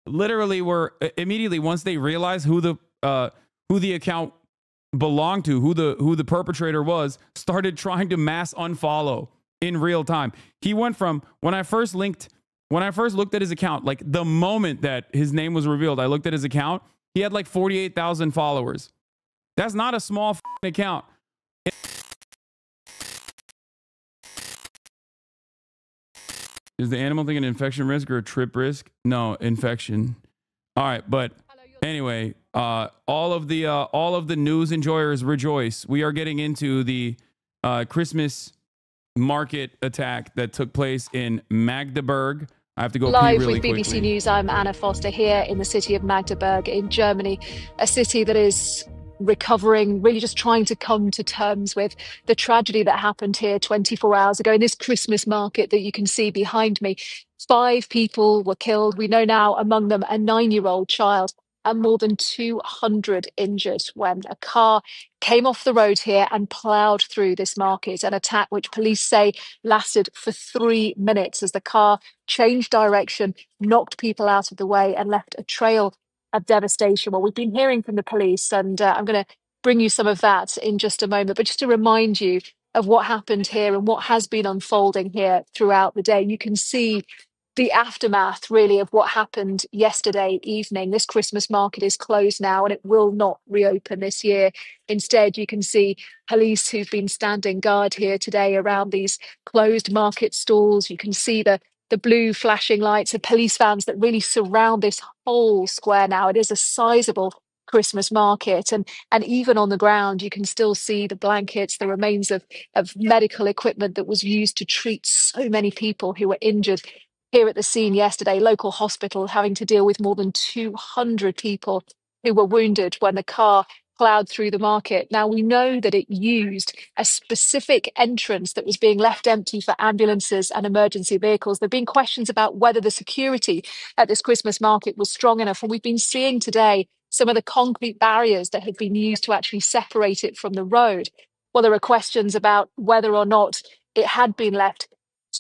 literally were immediately, once they realized who the account belonged to, who the perpetrator was, started trying to mass unfollow in real time. He went from when I first looked at his account, like the moment that his name was revealed, I looked at his account. He had like 48,000 followers. That's not a small account. Is the animal thing an infection risk or a trip risk? No, infection. All right, but anyway, all of the news enjoyers rejoice. We are getting into the Christmas market attack that took place in Magdeburg. I have to go Live pee really with BBC quickly. News, I'm Anna Foster here in the city of Magdeburg in Germany, a city that is recovering, really just trying to come to terms with the tragedy that happened here 24 hours ago in this Christmas market that you can see behind me. 5 people were killed. We know now among them a 9-year-old child and more than 200 injured when a car came off the road here and ploughed through this market, an attack which police say lasted for 3 minutes as the car changed direction, knocked people out of the way and left a trail of devastation. Well, we've been hearing from the police and I'm going to bring you some of that in just a moment. But just to remind you of what happened here and what has been unfolding here throughout the day, you can see the aftermath really of what happened yesterday evening. This Christmas market is closed now and it will not reopen this year. Instead, you can see police who've been standing guard here today around these closed market stalls. You can see the blue flashing lights of police vans that really surround this whole square now. It is a sizable Christmas market, and even on the ground you can still see the blankets, the remains of medical equipment that was used to treat so many people who were injured here at the scene yesterday. Local hospital having to deal with more than 200 people who were wounded when the car plowed through the market. Now, we know that it used a specific entrance that was being left empty for ambulances and emergency vehicles. There have been questions about whether the security at this Christmas market was strong enough. And we've been seeing today some of the concrete barriers that had been used to actually separate it from the road. Well, there are questions about whether or not it had been left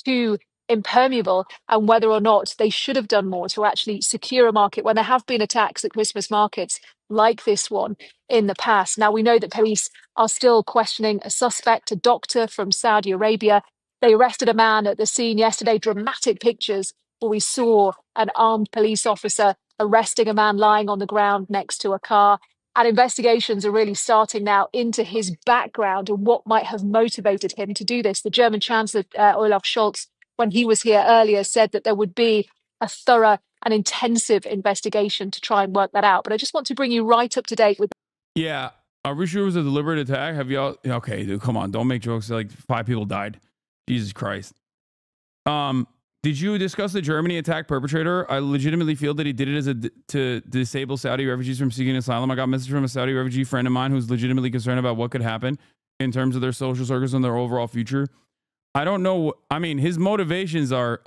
too impermeable and whether or not they should have done more to actually secure a market when there have been attacks at Christmas markets like this one in the past. Now, we know that police are still questioning a suspect, a doctor from Saudi Arabia. They arrested a man at the scene yesterday. Dramatic pictures where we saw an armed police officer arresting a man lying on the ground next to a car. And investigations are really starting now into his background and what might have motivated him to do this. The German Chancellor, Olaf Scholz, when he was here earlier, said that there would be a thorough and intensive investigation to try and work that out. But I just want to bring you right up to date with. Yeah. Are we sure it was a deliberate attack? Have y'all? Okay, dude, come on. Don't make jokes like 5 people died. Jesus Christ. Did you discuss the Germany attack perpetrator? I legitimately feel that he did it to disable Saudi refugees from seeking asylum. I got a message from a Saudi refugee friend of mine who's legitimately concerned about what could happen in terms of their social circles and their overall future. I don't know. I mean, his motivations are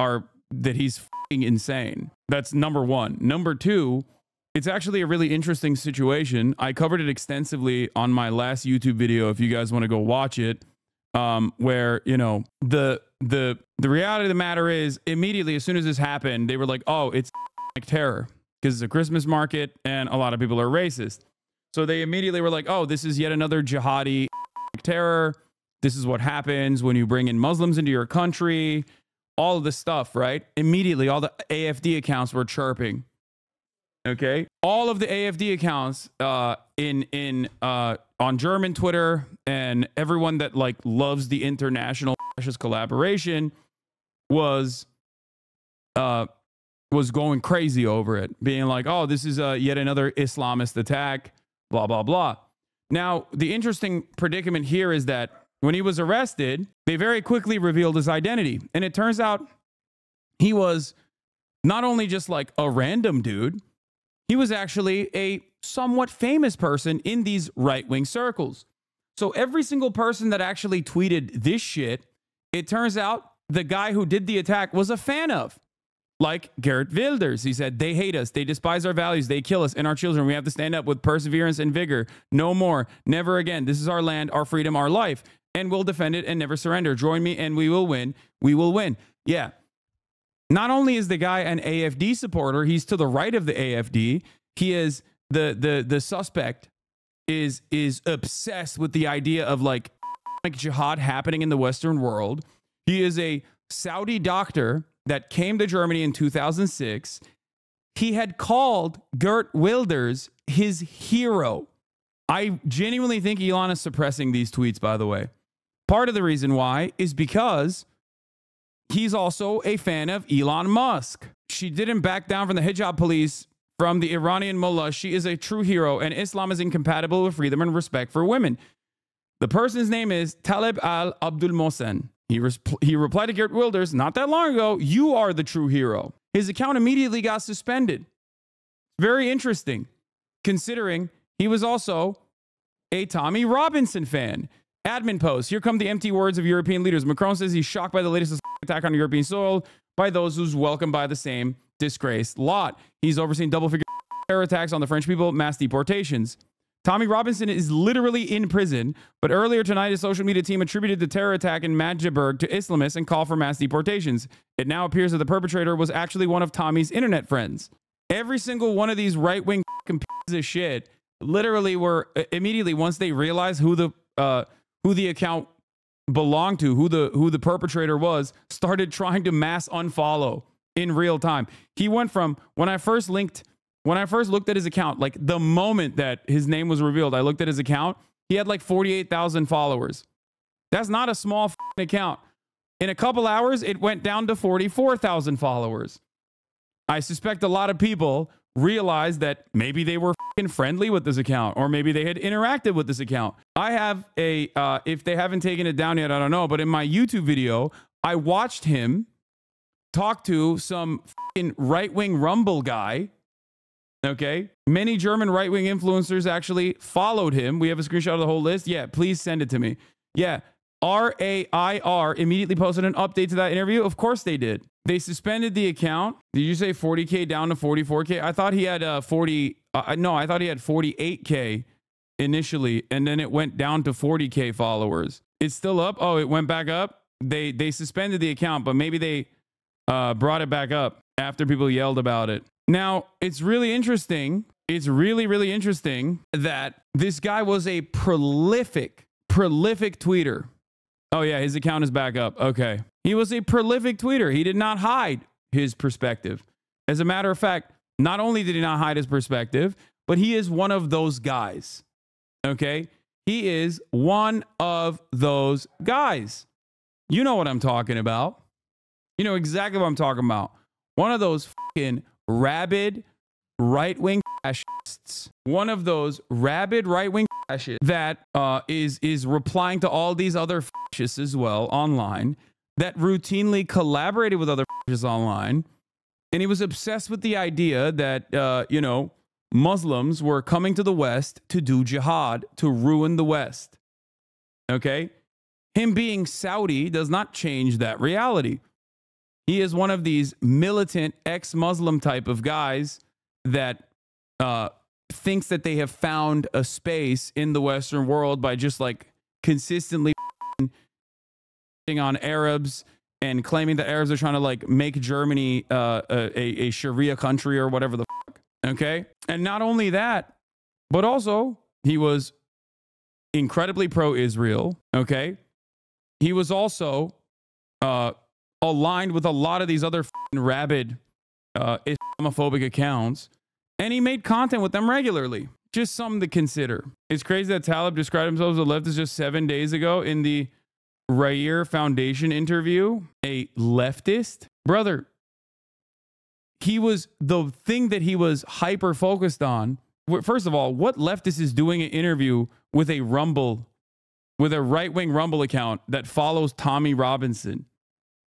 that he's fucking insane. That's number one. Number two, it's actually a really interesting situation. I covered it extensively on my last YouTube video. If you guys want to go watch it, where, you know, the reality of the matter is immediately as soon as this happened, they were like, oh, it's like terror because it's a Christmas market and a lot of people are racist. So they immediately were like, oh, this is yet another jihadi terror. This is what happens when you bring in Muslims into your country. All of this stuff, right? Immediately, all the AFD accounts were chirping. Okay, all of the AFD accounts on German Twitter and everyone that like loves the international fascist collaboration was going crazy over it, being like, "Oh, this is yet another Islamist attack." Blah blah blah. Now, the interesting predicament here is that when he was arrested, they very quickly revealed his identity. And it turns out he was not only just like a random dude, he was actually a somewhat famous person in these right-wing circles. So every single person that actually tweeted this shit, it turns out the guy who did the attack was a fan of. Like Geert Wilders. He said, they hate us. They despise our values. They kill us and our children. We have to stand up with perseverance and vigor. No more. Never again. This is our land, our freedom, our life. And we'll defend it and never surrender. Join me and we will win. We will win. Yeah. Not only is the guy an AFD supporter, he's to the right of the AFD. He is the suspect is obsessed with the idea of like jihad happening in the Western world. He is a Saudi doctor that came to Germany in 2006. He had called Geert Wilders his hero. I genuinely think Elon is suppressing these tweets, by the way. Part of the reason why is because he's also a fan of Elon Musk. She didn't back down from the hijab police from the Iranian mullah. She is a true hero, and Islam is incompatible with freedom and respect for women. The person's name is Talib Abdul Mohsen. He replied to Geert Wilders not that long ago, "You are the true hero." His account immediately got suspended. Very interesting, considering he was also a Tommy Robinson fan. Admin post. Here come the empty words of European leaders. Macron says he's shocked by the latest attack on European soil by those who's welcomed by the same disgraced lot. He's overseen double-figure terror attacks on the French people, mass deportations. Tommy Robinson is literally in prison, but earlier tonight, his social media team attributed the terror attack in Magdeburg to Islamists and called for mass deportations. It now appears that the perpetrator was actually one of Tommy's internet friends. Every single one of these right-wing pieces of shit literally were immediately, once they realized who the account belonged to, who the perpetrator was, started trying to mass unfollow in real time. He went from when I first looked at his account, like the moment that his name was revealed, I looked at his account. He had like 48,000 followers. That's not a small account. In a couple hours, it went down to 44,000 followers. I suspect a lot of people realized that maybe they were friendly with this account, or maybe they had interacted with this account. I have if they haven't taken it down yet, I don't know, but in my YouTube video, I watched him talk to some right-wing Rumble guy. Okay. Many German right-wing influencers actually followed him. We have a screenshot of the whole list. Yeah, please send it to me. Yeah. RAIR immediately posted an update to that interview. Of course they did. They suspended the account. Did you say 40K down to 44K? I thought he had I thought he had 48K initially, and then it went down to 40K followers. It's still up. Oh, it went back up. They suspended the account, but maybe they brought it back up after people yelled about it. Now, it's really interesting. It's really, really interesting that this guy was a prolific tweeter. Oh, yeah, his account is back up. Okay. He was a prolific tweeter. He did not hide his perspective. As a matter of fact, not only did he not hide his perspective, but he is one of those guys. Okay? He is one of those guys. You know what I'm talking about. You know exactly what I'm talking about. One of those fucking rabid right-wing fascists. One of those rabid right-wing fascists that is replying to all these other fascists as well online, that routinely collaborated with other fascists online. And he was obsessed with the idea that, Muslims were coming to the West to do jihad, to ruin the West. Okay? Him being Saudi does not change that reality. He is one of these militant ex-Muslim type of guys that thinks that they have found a space in the Western world by just like consistently on Arabs and claiming that Arabs are trying to like make Germany a Sharia country or whatever the fuck. Okay. And not only that, but also he was incredibly pro-Israel. Okay. He was also aligned with a lot of these other rabid Islamophobic accounts, and he made content with them regularly. Just something to consider. It's crazy that Talib described himself as a leftist just 7 days ago in the Rair Foundation interview. A leftist? Brother, he was the thing that he was hyper focused on. First of all, what leftist is doing an interview with a right-wing Rumble account that follows Tommy Robinson,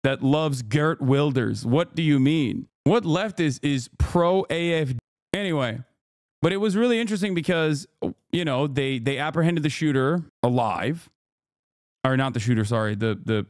that loves Geert Wilders? What do you mean? What leftist is pro-AFD? Anyway, but it was really interesting because, they apprehended the shooter alive. Or not the shooter, sorry. The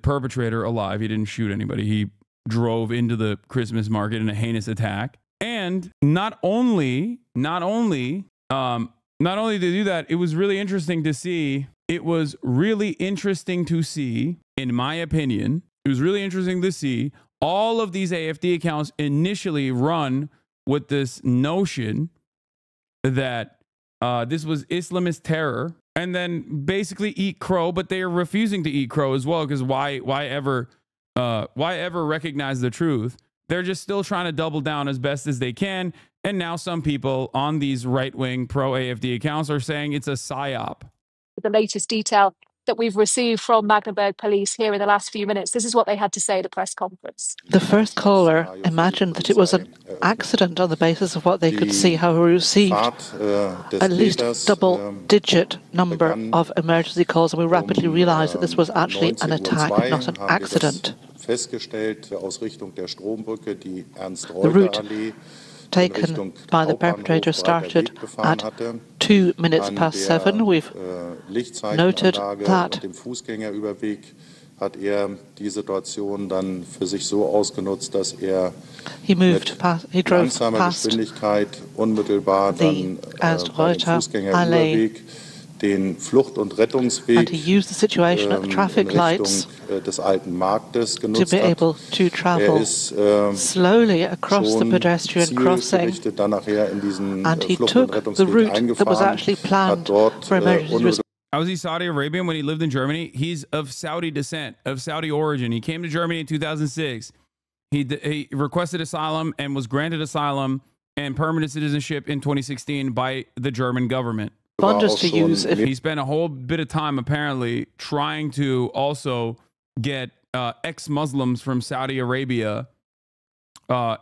perpetrator alive. He didn't shoot anybody. He drove into the Christmas market in a heinous attack. And not only did they do that, it was really interesting to see. It was really interesting to see, in my opinion, it was really interesting to see All of these AFD accounts initially run with this notion that this was Islamist terror, and then basically eat crow, but they are refusing to eat crow as well, because why ever recognize the truth? They're just still trying to double down as best as they can. And now some people on these right-wing pro-AFD accounts are saying it's a psyop. The latest detail that we've received from Magdeburg police here in the last few minutes. This is what they had to say at the press conference. The first caller imagined that it was an accident on the basis of what they could see. However, we received at least double-digit number of emergency calls, and we rapidly realized that this was actually an attack, not an accident. The route taken by the perpetrator started at 2 minutes past 7. We've noted that he drove past the Allee, and he used the situation at the traffic lights to be able to travel slowly across the pedestrian crossing, and he took the route that was actually planned for emergency response. How was he Saudi Arabian when he lived in Germany? He's of Saudi descent, of Saudi origin. He came to Germany in 2006. He requested asylum and was granted asylum and permanent citizenship in 2016 by the German government. To use he spent a whole bit of time apparently trying to also get ex-Muslims from Saudi Arabia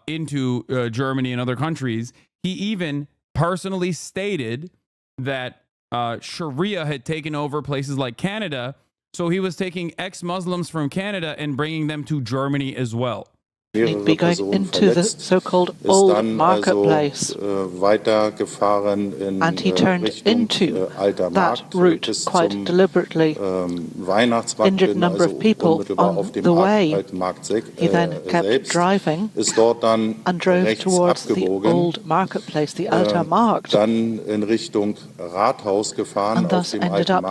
into Germany and other countries. He even personally stated that Sharia had taken over places like Canada, so he was taking ex-Muslims from Canada and bringing them to Germany as well. He'd be going into the so-called old marketplace, and he turned into that route quite deliberately, injured a number of people on the way. He then kept driving and drove towards the old marketplace, the Alter Markt, and thus ended up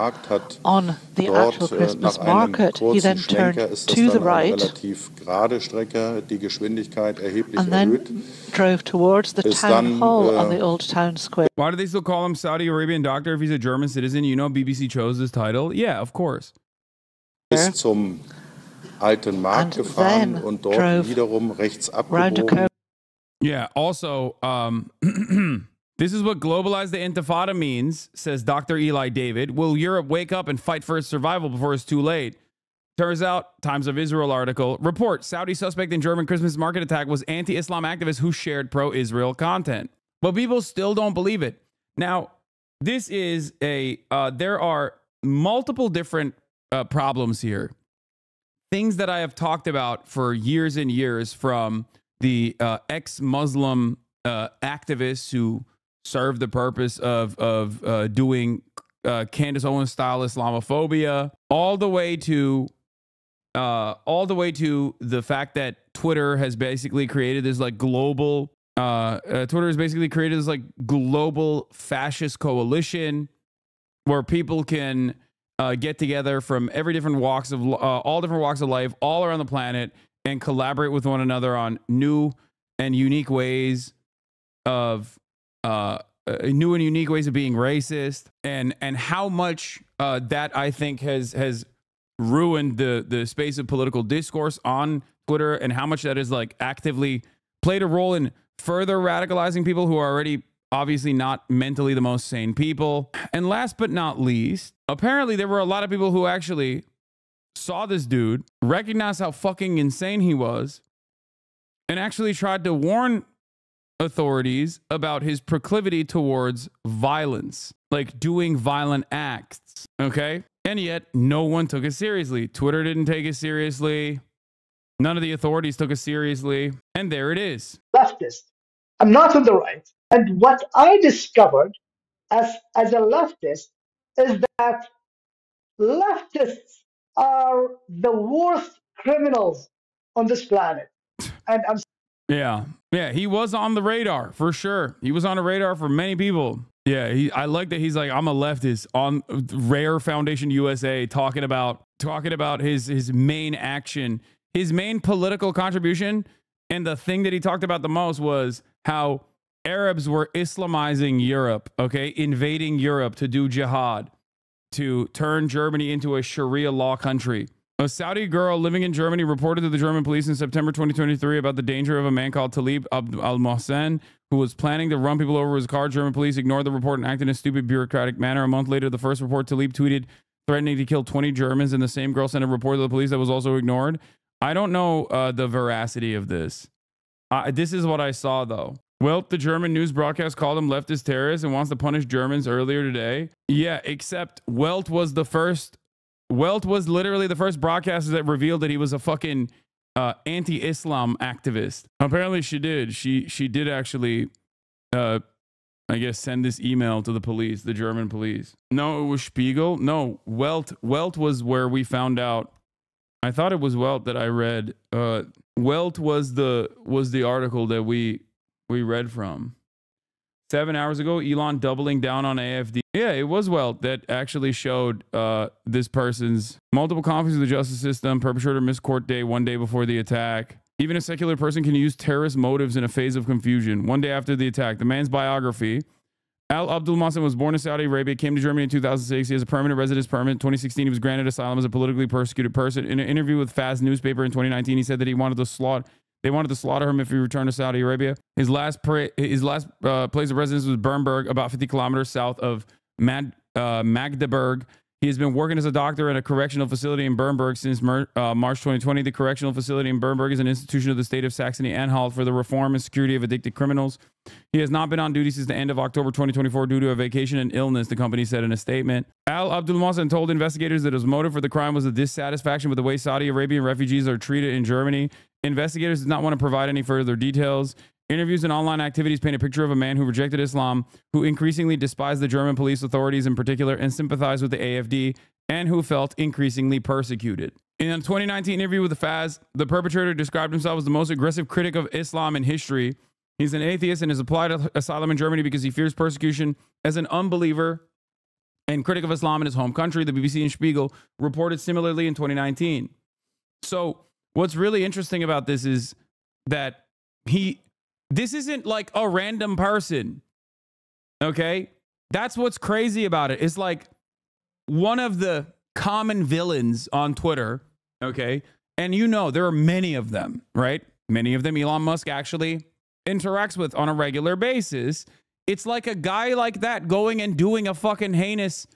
on the actual Christmas market. He then turned to the right and then drove towards the town hall on the old town square. Why do they still call him Saudi Arabian doctor if he's a German citizen? You know BBC chose this title? Yeah, of course. And then drove round a curve. Yeah, also, this is what globalized the Intifada means, says Dr. Eli David. Will Europe wake up and fight for its survival before it's too late? Turns out, Times of Israel article, report, Saudi suspect in German Christmas market attack was anti-Islam activist who shared pro-Israel content. But people still don't believe it. Now, this is there are multiple different problems here. Things that I have talked about for years and years, from the ex-Muslim activists who serve the purpose of doing Candace Owens style Islamophobia, all the way to the fact that Twitter has basically created this like global global fascist coalition where people can get together from all different walks of life all around the planet and collaborate with one another on new and unique ways of being racist, and how much that I think has ruined the space of political discourse on Twitter, and how much that has like actively played a role in further radicalizing people who are already obviously not mentally the most sane people. And last but not least, apparently there were a lot of people who actually saw this dude, recognized how fucking insane he was, and actually tried to warn authorities about his proclivity towards violence, like doing violent acts, okay? And yet no one took it seriously. Twitter didn't take it seriously. None of the authorities took it seriously. And there it is. Leftist. I'm not on the right. And what I discovered as a leftist is that leftists are the worst criminals on this planet. And I'm Yeah, he was on the radar for sure. He was on the radar for many people. Yeah, I like that he's like, I'm a leftist on Rare Foundation USA, talking about his main action. his main political contribution and the thing that he talked about the most was how Arabs were Islamizing Europe, okay, invading Europe to do jihad, to turn Germany into a Sharia law country. A Saudi girl living in Germany reported to the German police in September 2023 about the danger of a man called Talib al-Mohsen, who was planning to run people over with his car. German police ignored the report and acted in a stupid bureaucratic manner. A month later, the first report, Talib tweeted threatening to kill 20 Germans, and the same girl sent a report to the police that was also ignored. I don't know the veracity of this. This is what I saw, though. Well, the German news broadcast called him leftist terrorist and wants to punish Germans earlier today. Yeah, except Welt was literally the first broadcaster that revealed that he was a fucking anti-Islam activist. Apparently she did. She did actually, I guess, send this email to the police, the German police. No, it was Spiegel. No, Welt was where we found out. I thought it was Welt that I read. Welt was the article that we read from. 7 hours ago, Elon doubling down on AFD. Yeah, it was Welt that actually showed this person's multiple conflicts of the justice system, perpetrator missed court day 1 day before the attack. Even a secular person can use terrorist motives in a phase of confusion. 1 day after the attack, the man's biography. Abdul Mohsen was born in Saudi Arabia, came to Germany in 2006. He has a permanent residence permit. In 2016, he was granted asylum as a politically persecuted person. In an interview with Faz newspaper in 2019, he said that they wanted to slaughter him if he returned to Saudi Arabia. His last place of residence was Bernburg, about 50 kilometers south of Magdeburg. He has been working as a doctor at a correctional facility in Bernburg since March 2020. The correctional facility in Bernburg is an institution of the state of Saxony-Anhalt for the reform and security of addicted criminals. He has not been on duty since the end of October 2024 due to a vacation and illness, the company said in a statement. Abdul Mohsen told investigators that his motive for the crime was a dissatisfaction with the way Saudi Arabian refugees are treated in Germany. Investigators did not want to provide any further details. Interviews and online activities paint a picture of a man who rejected Islam, who increasingly despised the German police authorities in particular and sympathized with the AFD, and who felt increasingly persecuted. In a 2019 interview with the Faz, the perpetrator described himself as the most aggressive critic of Islam in history. He's an atheist and has applied asylum in Germany because he fears persecution as an unbeliever and critic of Islam in his home country. The BBC and Spiegel reported similarly in 2019. So what's really interesting about this is that this isn't like a random person. Okay? That's what's crazy about it. It's like one of the common villains on Twitter. Okay? And you know, there are many of them, right? Many of them Elon Musk actually interacts with on a regular basis. It's like a guy like that going and doing a fucking heinous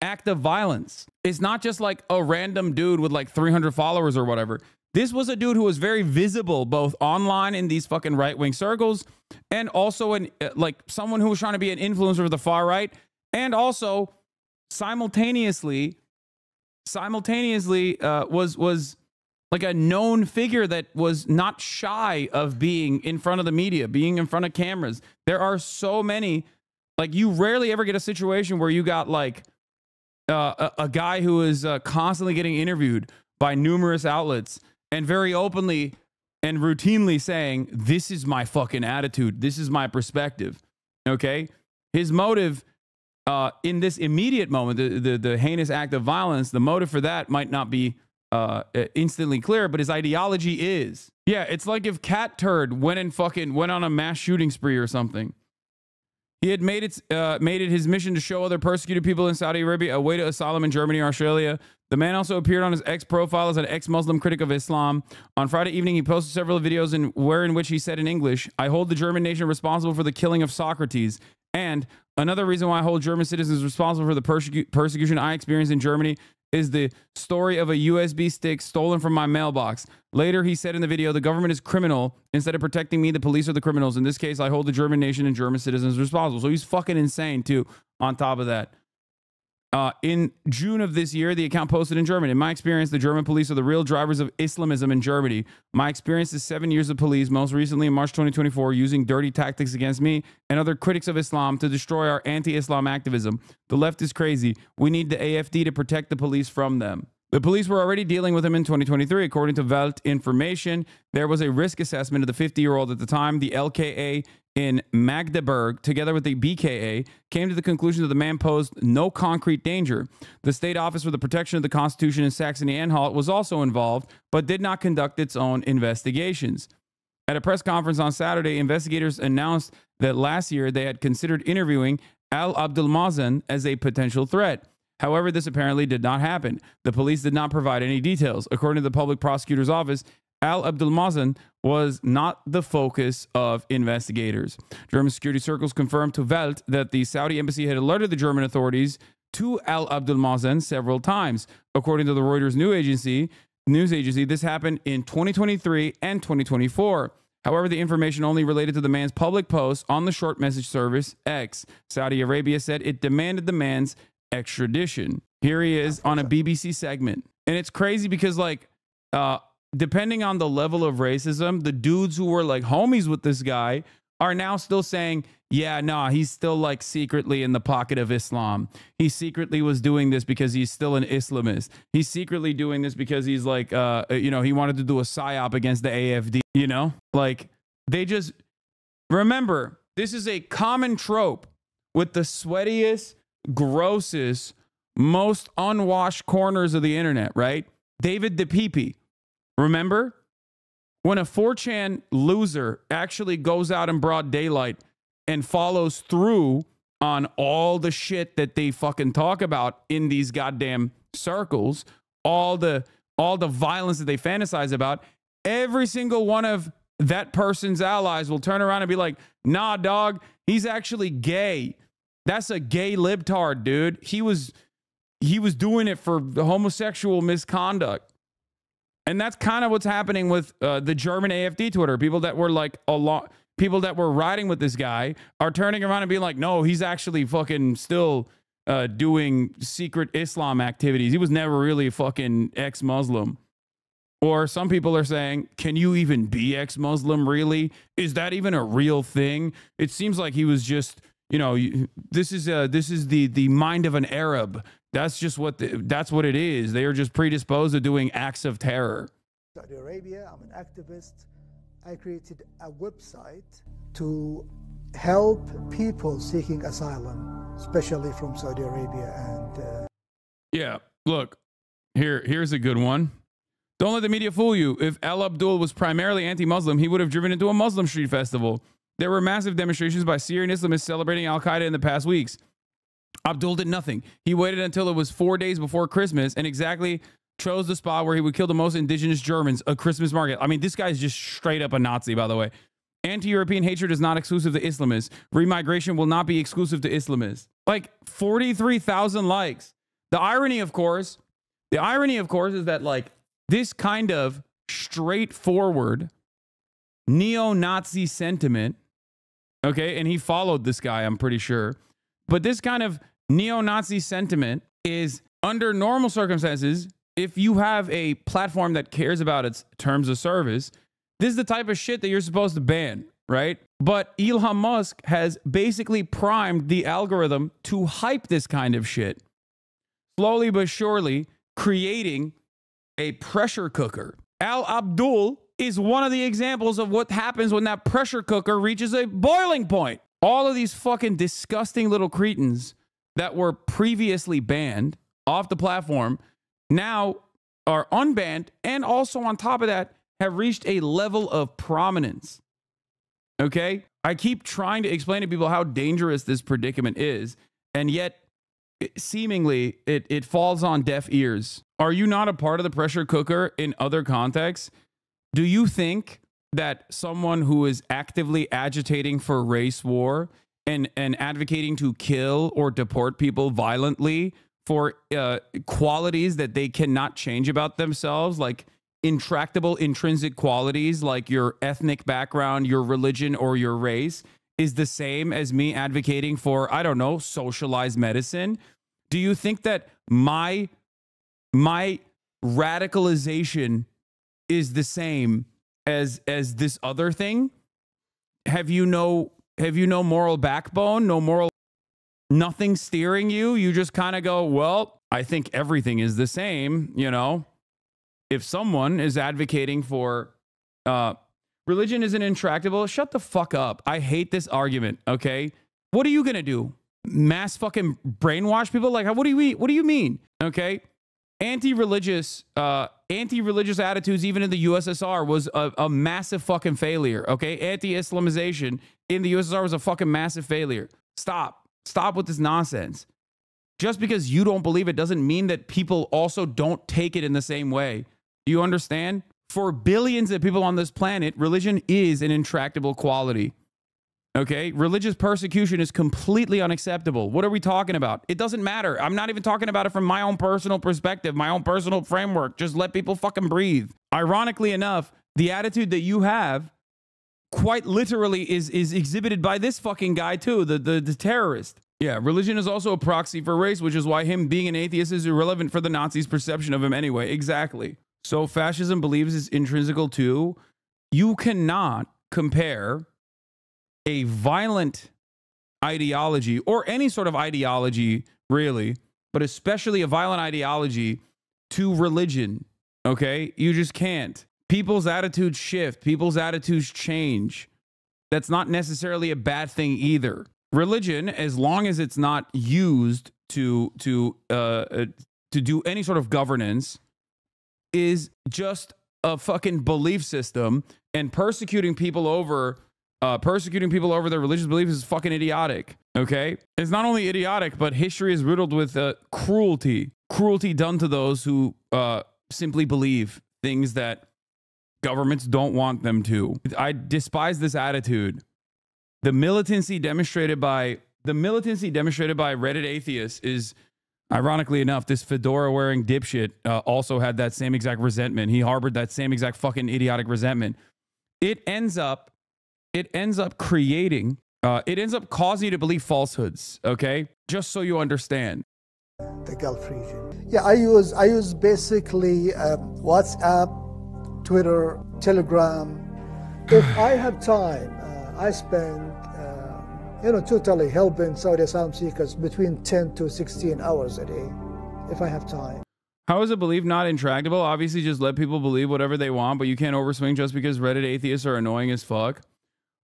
act of violence. It's not just like a random dude with like 300 followers or whatever. This was a dude who was very visible both online in these fucking right-wing circles and also in like someone who was trying to be an influencer of the far right, and also simultaneously was like a known figure that was not shy of being in front of the media, being in front of cameras. There are so many, like you rarely ever get a situation where you got like a guy who is constantly getting interviewed by numerous outlets and very openly and routinely saying, this is my fucking attitude. This is my perspective. Okay. His motive in this immediate moment, the heinous act of violence, the motive for that might not be instantly clear, but his ideology is. Yeah. It's like if Cat Turd went on a mass shooting spree or something. He had made it his mission to show other persecuted people in Saudi Arabia a way to asylum in Germany or Australia. The man also appeared on his ex-profile as an ex-Muslim critic of Islam. On Friday evening, he posted several videos in which he said in English, "I hold the German nation responsible for the killing of Socrates. And another reason why I hold German citizens responsible for the persecution I experienced in Germany is the story of a USB stick stolen from my mailbox." Later, he said in the video, "The government is criminal. Instead of protecting me, the police are the criminals. In this case, I hold the German nation and German citizens responsible." So he's fucking insane, too, on top of that. In June of this year, the account posted in German, "In my experience, the German police are the real drivers of Islamism in Germany. My experience is 7 years of police, most recently in March 2024, using dirty tactics against me and other critics of Islam to destroy our anti-Islam activism. The left is crazy. We need the AFD to protect the police from them." The police were already dealing with him in 2023. According to Welt information, there was a risk assessment of the 50-year-old at the time. The LKA in Magdeburg, together with the BKA, came to the conclusion that the man posed no concrete danger. The State Office for the Protection of the Constitution in Saxony-Anhalt was also involved, but did not conduct its own investigations. At a press conference on Saturday, investigators announced that last year they had considered interviewing Abdul Mohsen as a potential threat. However, this apparently did not happen. The police did not provide any details. According to the public prosecutor's office, Abdul Mohsen was not the focus of investigators. German security circles confirmed to Welt that the Saudi embassy had alerted the German authorities to Abdul Mohsen several times. According to the Reuters news agency, this happened in 2023 and 2024. However, the information only related to the man's public posts on the short message service X. Saudi Arabia said it demanded the man's extradition. Here he is on a BBC segment. And it's crazy because, like, depending on the level of racism, the dudes who were like homies with this guy are now still saying, yeah, nah, he's still like secretly in the pocket of Islam. He secretly was doing this because he's still an Islamist. He's secretly doing this because he's like, he wanted to do a psyop against the AFD, Like, they just, remember, this is a common trope with the sweatiest, grossest, most unwashed corners of the internet, right? David DePipe. Remember? When a 4chan loser actually goes out in broad daylight and follows through on all the shit that they fucking talk about in these goddamn circles, all the violence that they fantasize about, every single one of that person's allies will turn around and be like, nah, dog, he's actually gay. That's a gay libtard, dude. He was doing it for the homosexual misconduct. And that's kind of what's happening with the German AFD Twitter. People that were like people that were riding with this guy are turning around and being like, no, he's actually fucking still doing secret Islam activities. He was never really a fucking ex-Muslim. Or some people are saying, can you even be ex-Muslim, really? Is that even a real thing? It seems like he was just, this is the mind of an Arab. That's just that's what it is. They are just predisposed to doing acts of terror. Saudi Arabia, I'm an activist. I created a website to help people seeking asylum, especially from Saudi Arabia. And yeah, look, here's a good one. Don't let the media fool you. If Abdul was primarily anti-Muslim, he would have driven into a Muslim street festival. There were massive demonstrations by Syrian Islamists celebrating Al-Qaeda in the past weeks. Abdul did nothing. He waited until it was 4 days before Christmas and exactly chose the spot where he would kill the most indigenous Germans, a Christmas market. I mean, this guy's just straight up a Nazi, by the way. Anti-European hatred is not exclusive to Islamists. Remigration will not be exclusive to Islamists. Like 43,000 likes. The irony, of course, is that like this kind of straightforward neo-Nazi sentiment, okay, and he followed this guy, I'm pretty sure. But this kind of neo-Nazi sentiment is, under normal circumstances, if you have a platform that cares about its terms of service, this is the type of shit that you're supposed to ban, right? But Elon Musk has basically primed the algorithm to hype this kind of shit, slowly but surely creating a pressure cooker. Abdul is one of the examples of what happens when that pressure cooker reaches a boiling point. All of these fucking disgusting little cretins that were previously banned off the platform now are unbanned, and also on top of that have reached a level of prominence. Okay? I keep trying to explain to people how dangerous this predicament is, and yet seemingly it falls on deaf ears. Are you not a part of the pressure cooker in other contexts? Do you think that someone who is actively agitating for race war and advocating to kill or deport people violently for qualities that they cannot change about themselves, like intractable intrinsic qualities like your ethnic background, your religion, or your race, is the same as me advocating for, I don't know, socialized medicine? Do you think that my radicalization is the same as this other thing? Have you no moral backbone, nothing steering you? You just kind of go, well, I think everything is the same, If someone is advocating for Religion isn't intractable. Shut the fuck up. I hate this argument, okay? What are you going to do? Mass fucking brainwash people? Like, what do you mean? What do you mean? Okay? Anti-religious attitudes, even in the USSR, was a massive fucking failure, okay? Anti-Islamization in the USSR was a fucking massive failure. Stop with this nonsense. Just because you don't believe it doesn't mean that people also don't take it in the same way. Do you understand? For billions of people on this planet, religion is an intractable quality. Okay? Religious persecution is completely unacceptable. What are we talking about? It doesn't matter. I'm not even talking about it from my own personal perspective, my own personal framework. Just let people fucking breathe. Ironically enough, the attitude that you have quite literally is exhibited by this fucking guy too, the terrorist. Yeah, religion is also a proxy for race, which is why him being an atheist is irrelevant for the Nazis' perception of him anyway. Exactly. So fascism believes it's intrinsical too. You cannot compare a violent ideology, or any sort of ideology really, but especially a violent ideology, to religion, okay? You just can't. People's attitudes shift. People's attitudes change. That's not necessarily a bad thing either. Religion, as long as it's not used to do any sort of governance, is just a fucking belief system, and persecuting people over their religious beliefs is fucking idiotic. Okay, it's not only idiotic, but history is riddled with cruelty done to those who simply believe things that governments don't want them to. I despise this attitude. The militancy demonstrated by Reddit atheists is, ironically enough, this fedora-wearing dipshit also had that same exact resentment. He harbored that same exact fucking idiotic resentment. It ends up causing you to believe falsehoods, okay? Just so you understand. The Gulf region. Yeah, I use basically WhatsApp, Twitter, Telegram. If I have time, I spend totally helping Saudi asylum seekers between 10 to 16 hours a day, if I have time. How is a belief not intractable? Obviously, just let people believe whatever they want, but you can't overswing just because Reddit atheists are annoying as fuck.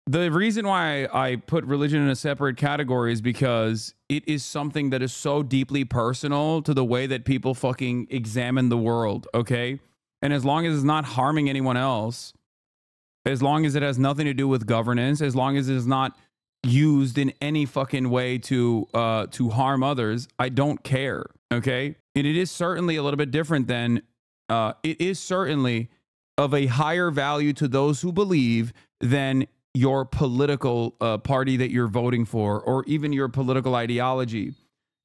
The reason why I put religion in a separate category is because it is something that is so deeply personal to the way that people fucking examine the world, okay? And as long as it's not harming anyone else, as long as it has nothing to do with governance, as long as it is not used in any fucking way to harm others, I don't care, okay? And it is certainly a little bit different than, it is certainly of a higher value to those who believe than your political party that you're voting for, or even your political ideology.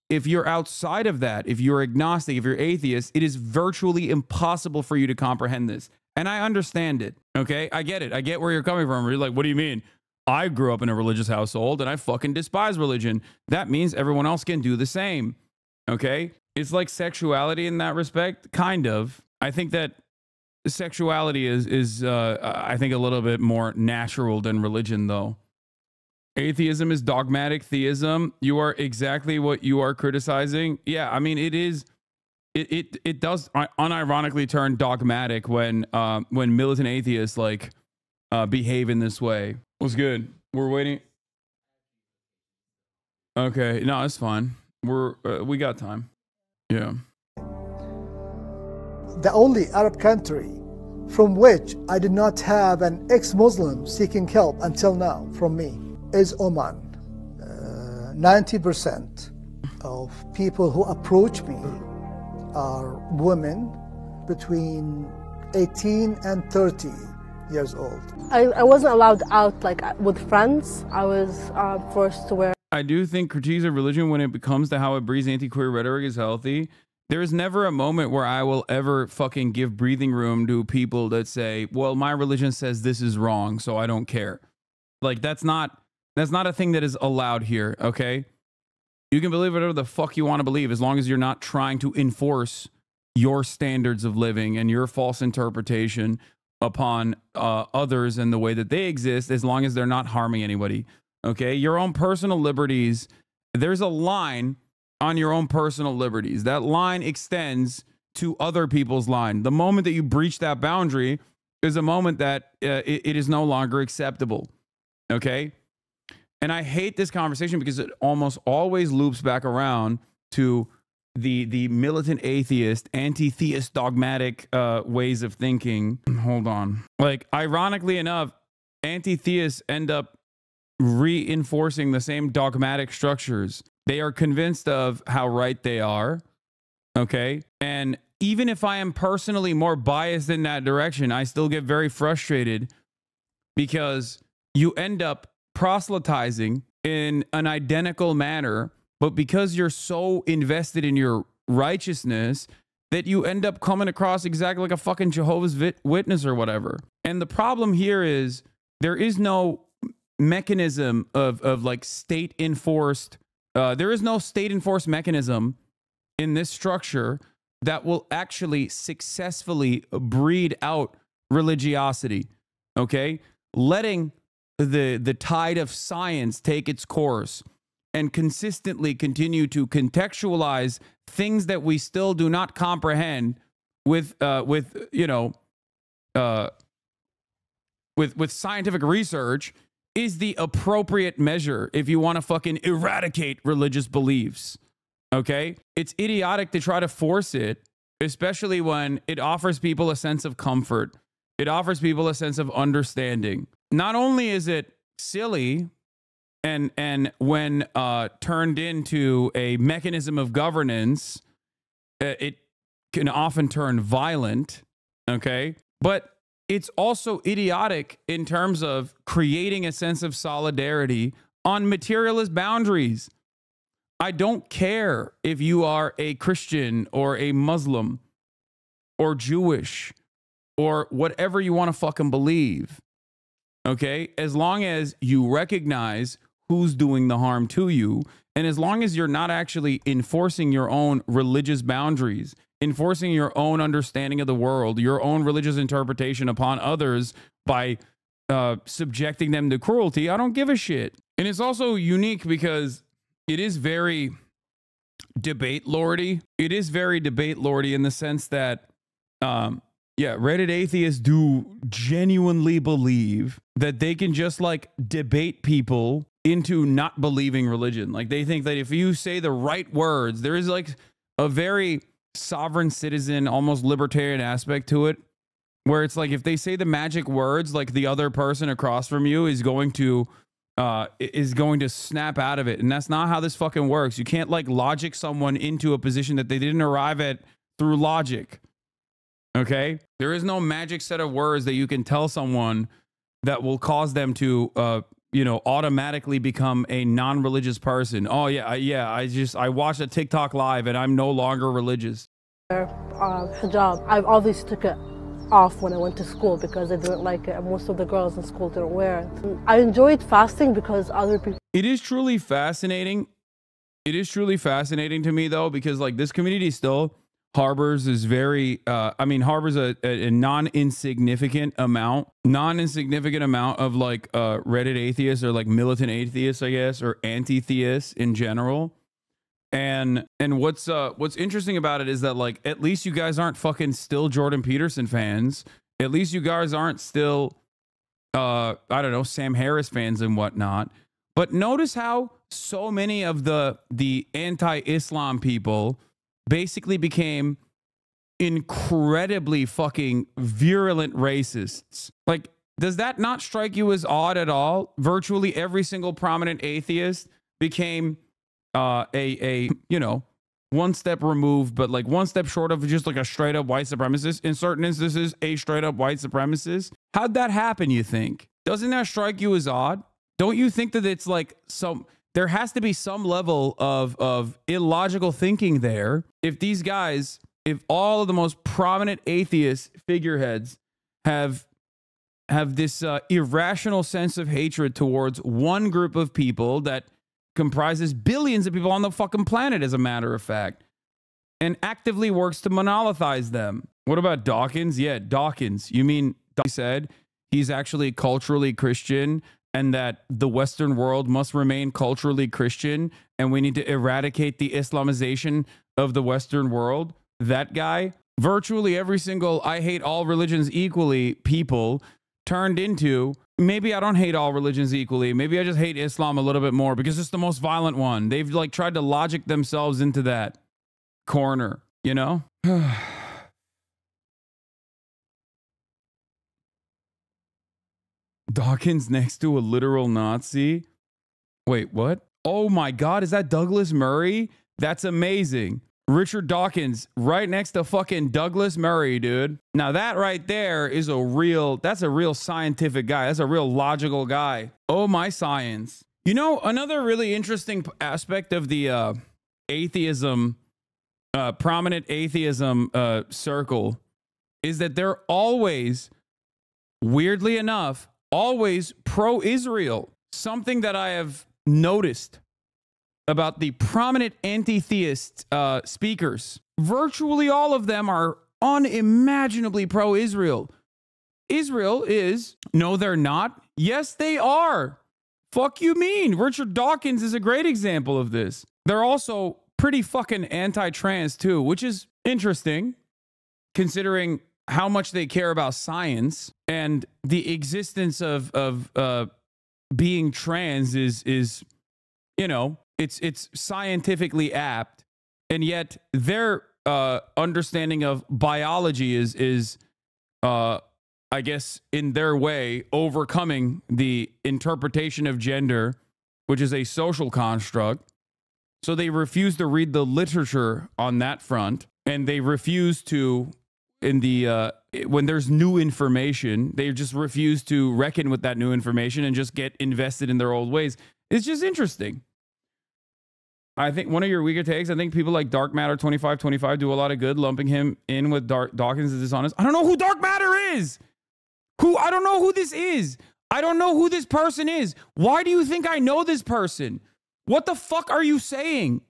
If you're outside of that, if you're agnostic, if you're atheist, it is virtually impossible for you to comprehend this. And I understand it, okay? I get it. I get where you're coming from. You're like, what do you mean? I grew up in a religious household and I fucking despise religion. That means everyone else can do the same, okay? It's like sexuality in that respect, kind of. I think that sexuality is I think a little bit more natural than religion, though. Atheism is dogmatic theism. You are exactly what you are criticizing. Yeah, I mean, it is. It does unironically turn dogmatic when militant atheists like behave in this way. What's good? We're waiting. Okay, no, it's fine. We got time. Yeah. The only Arab country from which I did not have an ex-Muslim seeking help until now from me is Oman. 90% of people who approach me are women between 18 and 30 years old. I wasn't allowed out like with friends. I was forced to wear. I do think critiques of religion when it comes to how it breeds anti-queer rhetoric is healthy. There is never a moment where I will ever fucking give breathing room to people that say, well, my religion says this is wrong, so I don't care. Like, that's not a thing that is allowed here, okay? You can believe whatever the fuck you want to believe as long as you're not trying to enforce your standards of living and your false interpretation upon others and the way that they exist, as long as they're not harming anybody, okay? Your own personal liberties, there's a line on your own personal liberties. That line extends to other people's line. The moment that you breach that boundary is a moment that it is no longer acceptable. Okay. And I hate this conversation because it almost always loops back around to the militant atheist, anti-theist, dogmatic ways of thinking. Hold on. Like, ironically enough, anti-theists end up reinforcing the same dogmatic structures. They are convinced of how right they are. Okay. And even if I am personally more biased in that direction, I still get very frustrated because you end up proselytizing in an identical manner, but because you're so invested in your righteousness that you end up coming across exactly like a fucking Jehovah's Witness or whatever. And the problem here is there is no mechanism of like state enforced, there is no state enforced mechanism in this structure that will actually successfully breed out religiosity. Okay. Letting the tide of science take its course and consistently continue to contextualize things that we still do not comprehend with scientific research is the appropriate measure if you want to fucking eradicate religious beliefs. Okay? It's idiotic to try to force it, especially when it offers people a sense of comfort. It offers people a sense of understanding. Not only is it silly and when turned into a mechanism of governance, it can often turn violent, okay? But it's also idiotic in terms of creating a sense of solidarity on materialist boundaries. I don't care if you are a Christian or a Muslim or Jewish or whatever you want to fucking believe. Okay? As long as you recognize who's doing the harm to you, and as long as you're not actually enforcing your own religious boundaries, enforcing your own understanding of the world, your own religious interpretation upon others by subjecting them to cruelty, I don't give a shit. And it's also unique because it is very debate lordy. It is very debate lordy in the sense that, Reddit atheists do genuinely believe that they can just like debate people into not believing religion. Like they think that if you say the right words, there is like a very sovereign citizen, almost libertarian aspect to it, where it's like if they say the magic words, like the other person across from you is going to snap out of it. And that's not how this fucking works. You can't like logic someone into a position that they didn't arrive at through logic. Okay? There is no magic set of words that you can tell someone that will cause them to automatically become a non-religious person. Oh I watched a TikTok live and I'm no longer religious. Hijab, I obviously took it off when I went to school because I didn't like it. Most of the girls in school didn't wear it. I enjoyed fasting because other people. It is truly fascinating. It is truly fascinating to me though, because like this community still harbors is very, harbors a non-insignificant amount of like Reddit atheists or like militant atheists, I guess, or anti-theists in general. And what's interesting about it is that like at least you guys aren't fucking still Jordan Peterson fans. At least you guys aren't still Sam Harris fans and whatnot. But notice how so many of the anti-Islam people basically became incredibly fucking virulent racists. Like, does that not strike you as odd at all? Virtually every single prominent atheist became one step removed, but like one step short of just like a straight up white supremacist. In certain instances, a straight up white supremacist. How'd that happen, you think? Doesn't that strike you as odd? Don't you think that it's like there has to be some level of illogical thinking there? If all of the most prominent atheist figureheads have this irrational sense of hatred towards one group of people that comprises billions of people on the fucking planet, as a matter of fact, and actively works to monolithize them. What about Dawkins? Yeah, Dawkins. You mean he said he's actually culturally Christian and that the Western world must remain culturally Christian and we need to eradicate the Islamization of the Western world? That guy virtually every single I hate all religions equally people turned into, maybe I don't hate all religions equally. Maybe I just hate Islam a little bit more because it's the most violent one. They've like tried to logic themselves into that corner, you know? Dawkins next to a literal Nazi. Wait, what? Oh my God, is that Douglas Murray? That's amazing. Richard Dawkins right next to fucking Douglas Murray, dude. Now that right there is that's a real scientific guy. That's a real logical guy. Oh my science. You know, another really interesting aspect of the atheism, prominent atheism circle is that they're always, weirdly enough, always pro-Israel. Something that I have noticed about the prominent anti-theist speakers. Virtually all of them are unimaginably pro-Israel. Israel is, no, they're not. Yes, they are. Fuck you mean? Richard Dawkins is a great example of this. They're also pretty fucking anti-trans too, which is interesting considering how much they care about science and the existence of being trans is, you know, it's scientifically apt, and yet their understanding of biology is I guess in their way overcoming the interpretation of gender, which is a social construct. So they refuse to read the literature on that front, and they refuse to, in the when there's new information, they just refuse to reckon with that new information and just get invested in their old ways. It's just interesting. I think one of your weaker takes, I think people like Dark Matter 2525 do a lot of good. Lumping him in with Dawkins is dishonest. I don't know who Dark Matter is. I don't know who this is. I don't know who this person is. Why do you think I know this person? What the fuck are you saying?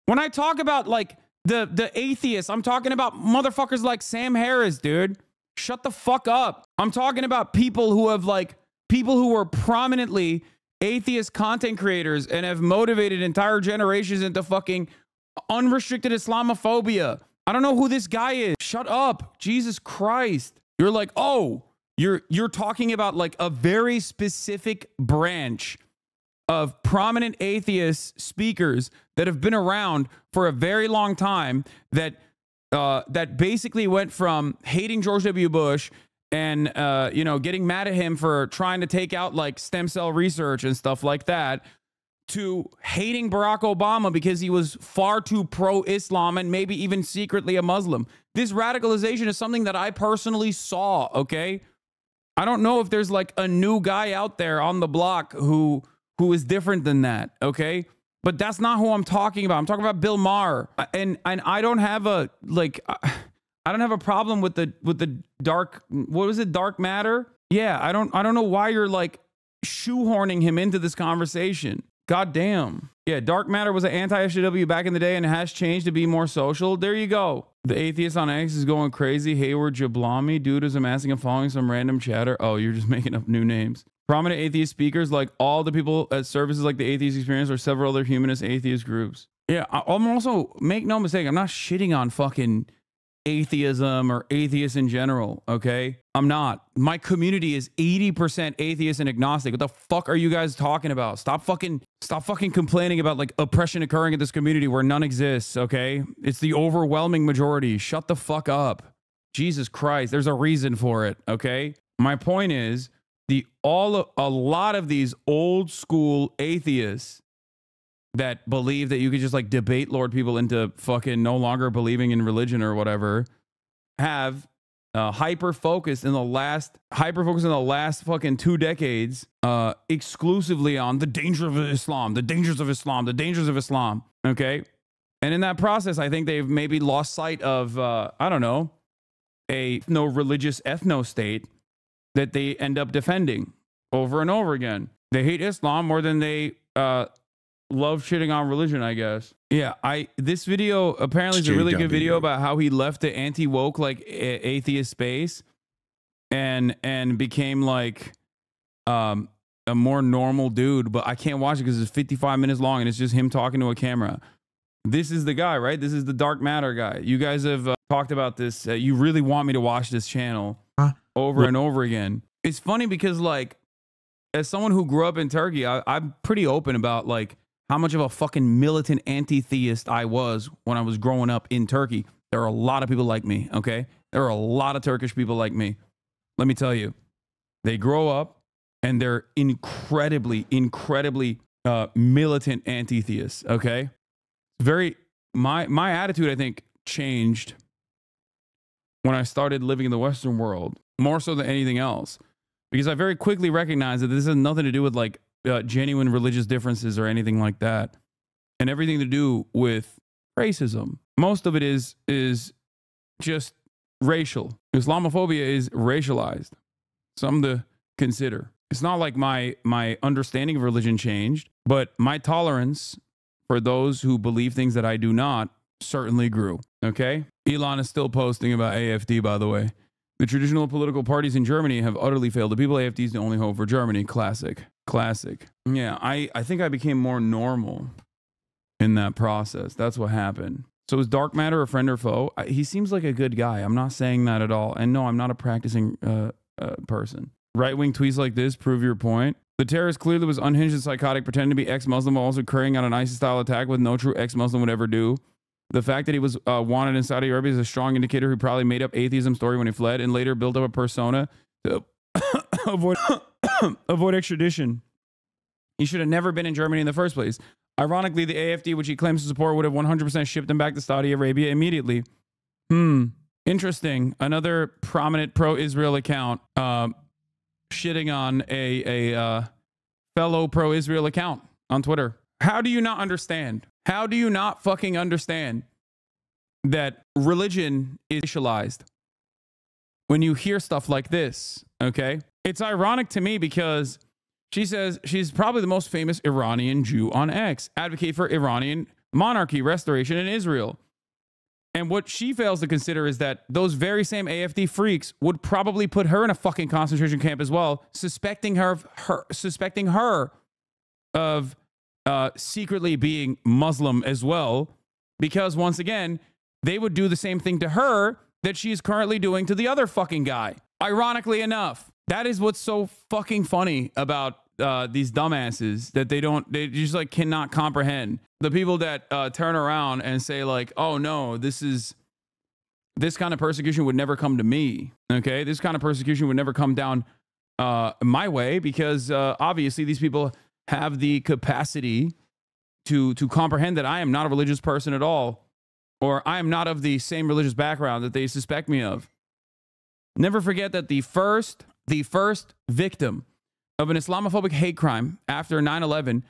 When I talk about like the atheists, I'm talking about motherfuckers like Sam Harris, dude. Shut the fuck up. I'm talking about people who were prominently atheist content creators and have motivated entire generations into fucking unrestricted Islamophobia. I don't know who this guy is. Shut up. Jesus Christ. You're like, oh, you're talking about like a very specific branch of prominent atheist speakers that have been around for a very long time that basically went from hating George W. Bush and, you know, getting mad at him for trying to take out like stem cell research and stuff like that, to hating Barack Obama because he was far too pro-Islam and maybe even secretly a Muslim. This radicalization is something that I personally saw, okay? I don't know if there's like a new guy out there on the block who is different than that, okay? But that's not who I'm talking about. I'm talking about Bill Maher. And I don't have a, like... I don't have a problem with the dark, what was it, Dark Matter? Yeah, I don't know why you're like shoehorning him into this conversation. God damn. Yeah, Dark Matter was an anti-SJW back in the day and it has changed to be more social. There you go. The atheist on X is going crazy. Hayward Jablami, dude is amassing and following some random chatter. Oh, you're just making up new names. Prominent atheist speakers like all the people at services like the Atheist Experience or several other humanist atheist groups. Yeah, I'm also, make no mistake, I'm not shitting on fucking atheism or atheists in general, okay? I'm not. My community is 80% atheist and agnostic. What the fuck are you guys talking about? Stop fucking complaining about like oppression occurring in this community where none exists, okay? It's the overwhelming majority. Shut the fuck up. Jesus Christ, there's a reason for it, okay? My point is a lot of these old school atheists that believe that you could just like debate lord people into fucking no longer believing in religion or whatever have hyper focused in the last fucking 2 decades exclusively on the danger of Islam, the dangers of Islam, the dangers of Islam. Okay. And in that process, I think they've maybe lost sight of, I don't know, a no religious ethno state that they end up defending over and over again. They hate Islam more than they, love shitting on religion, I guess. Yeah, this video apparently is a really good video about how he left the anti-woke like atheist space and became like a more normal dude, but I can't watch it because it's 55 minutes long and it's just him talking to a camera. This is the guy, right? This is the dark matter guy. You guys have talked about this. You really want me to watch this channel over and over again. It's funny because, like, as someone who grew up in Turkey, I'm pretty open about, like, how much of a fucking militant anti-theist I was when I was growing up in Turkey. There are a lot of people like me, okay? There are a lot of Turkish people like me. Let me tell you, they grow up and they're incredibly militant anti-theists, okay? My attitude, I think, changed when I started living in the Western world, more so than anything else, because I very quickly recognized that this has nothing to do with, like, genuine religious differences or anything like that, and everything to do with racism. Most of it is just racial. Islamophobia is racialized. Something to consider. It's not like my understanding of religion changed, but my tolerance for those who believe things that I do not certainly grew. Okay? Elon is still posting about AfD, by the way. The traditional political parties in Germany have utterly failed. The people AfD is the only hope for Germany. Classic. Yeah, I think I became more normal in that process. That's what happened. So is dark matter a friend or foe? He seems like a good guy. I'm not saying that at all. And no, I'm not a practicing person. Right-wing tweets like this prove your point. The terrorist clearly was unhinged and psychotic, pretending to be ex-Muslim while also carrying out an ISIS-style attack with no true ex-Muslim would ever do. The fact that he was wanted in Saudi Arabia is a strong indicator he probably made up atheism story when he fled and later built up a persona to avoid extradition. He should have never been in Germany in the first place. Ironically, the AfD, which he claims to support, would have 100% shipped him back to Saudi Arabia immediately. Interesting. Another prominent pro-Israel account shitting on a fellow pro-Israel account on Twitter. How do you not understand? How do you not fucking understand that religion is racialized when you hear stuff like this? Okay? It's ironic to me because she says she's probably the most famous Iranian Jew on X, advocate for Iranian monarchy restoration in Israel. And what she fails to consider is that those very same AfD freaks would probably put her in a fucking concentration camp as well, suspecting her of secretly being Muslim as well, because once again, they would do the same thing to her that she's currently doing to the other fucking guy. Ironically enough, that is what's so fucking funny about these dumbasses, that they just like cannot comprehend. The people that turn around and say like, oh no, this kind of persecution would never come to me. Okay, this kind of persecution would never come down my way, because obviously these people have the capacity to comprehend that I am not a religious person at all, or I am not of the same religious background that they suspect me of. Never forget that the first victim of an Islamophobic hate crime after 9/11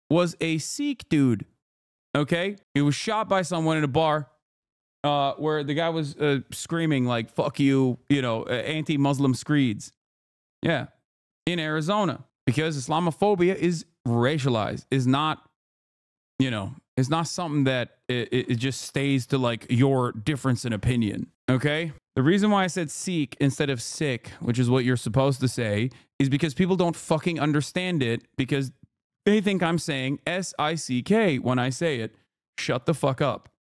was a Sikh dude. Okay, he was shot by someone in a bar where the guy was screaming like "fuck you," anti-Muslim screeds. Yeah, in Arizona, because Islamophobia is racialized, is not, it's not something that it just stays to like your difference in opinion. Okay. The reason why I said Sikh instead of sick, which is what you're supposed to say, is because people don't fucking understand it, because they think I'm saying S-I-C-K when I say it. Shut the fuck up.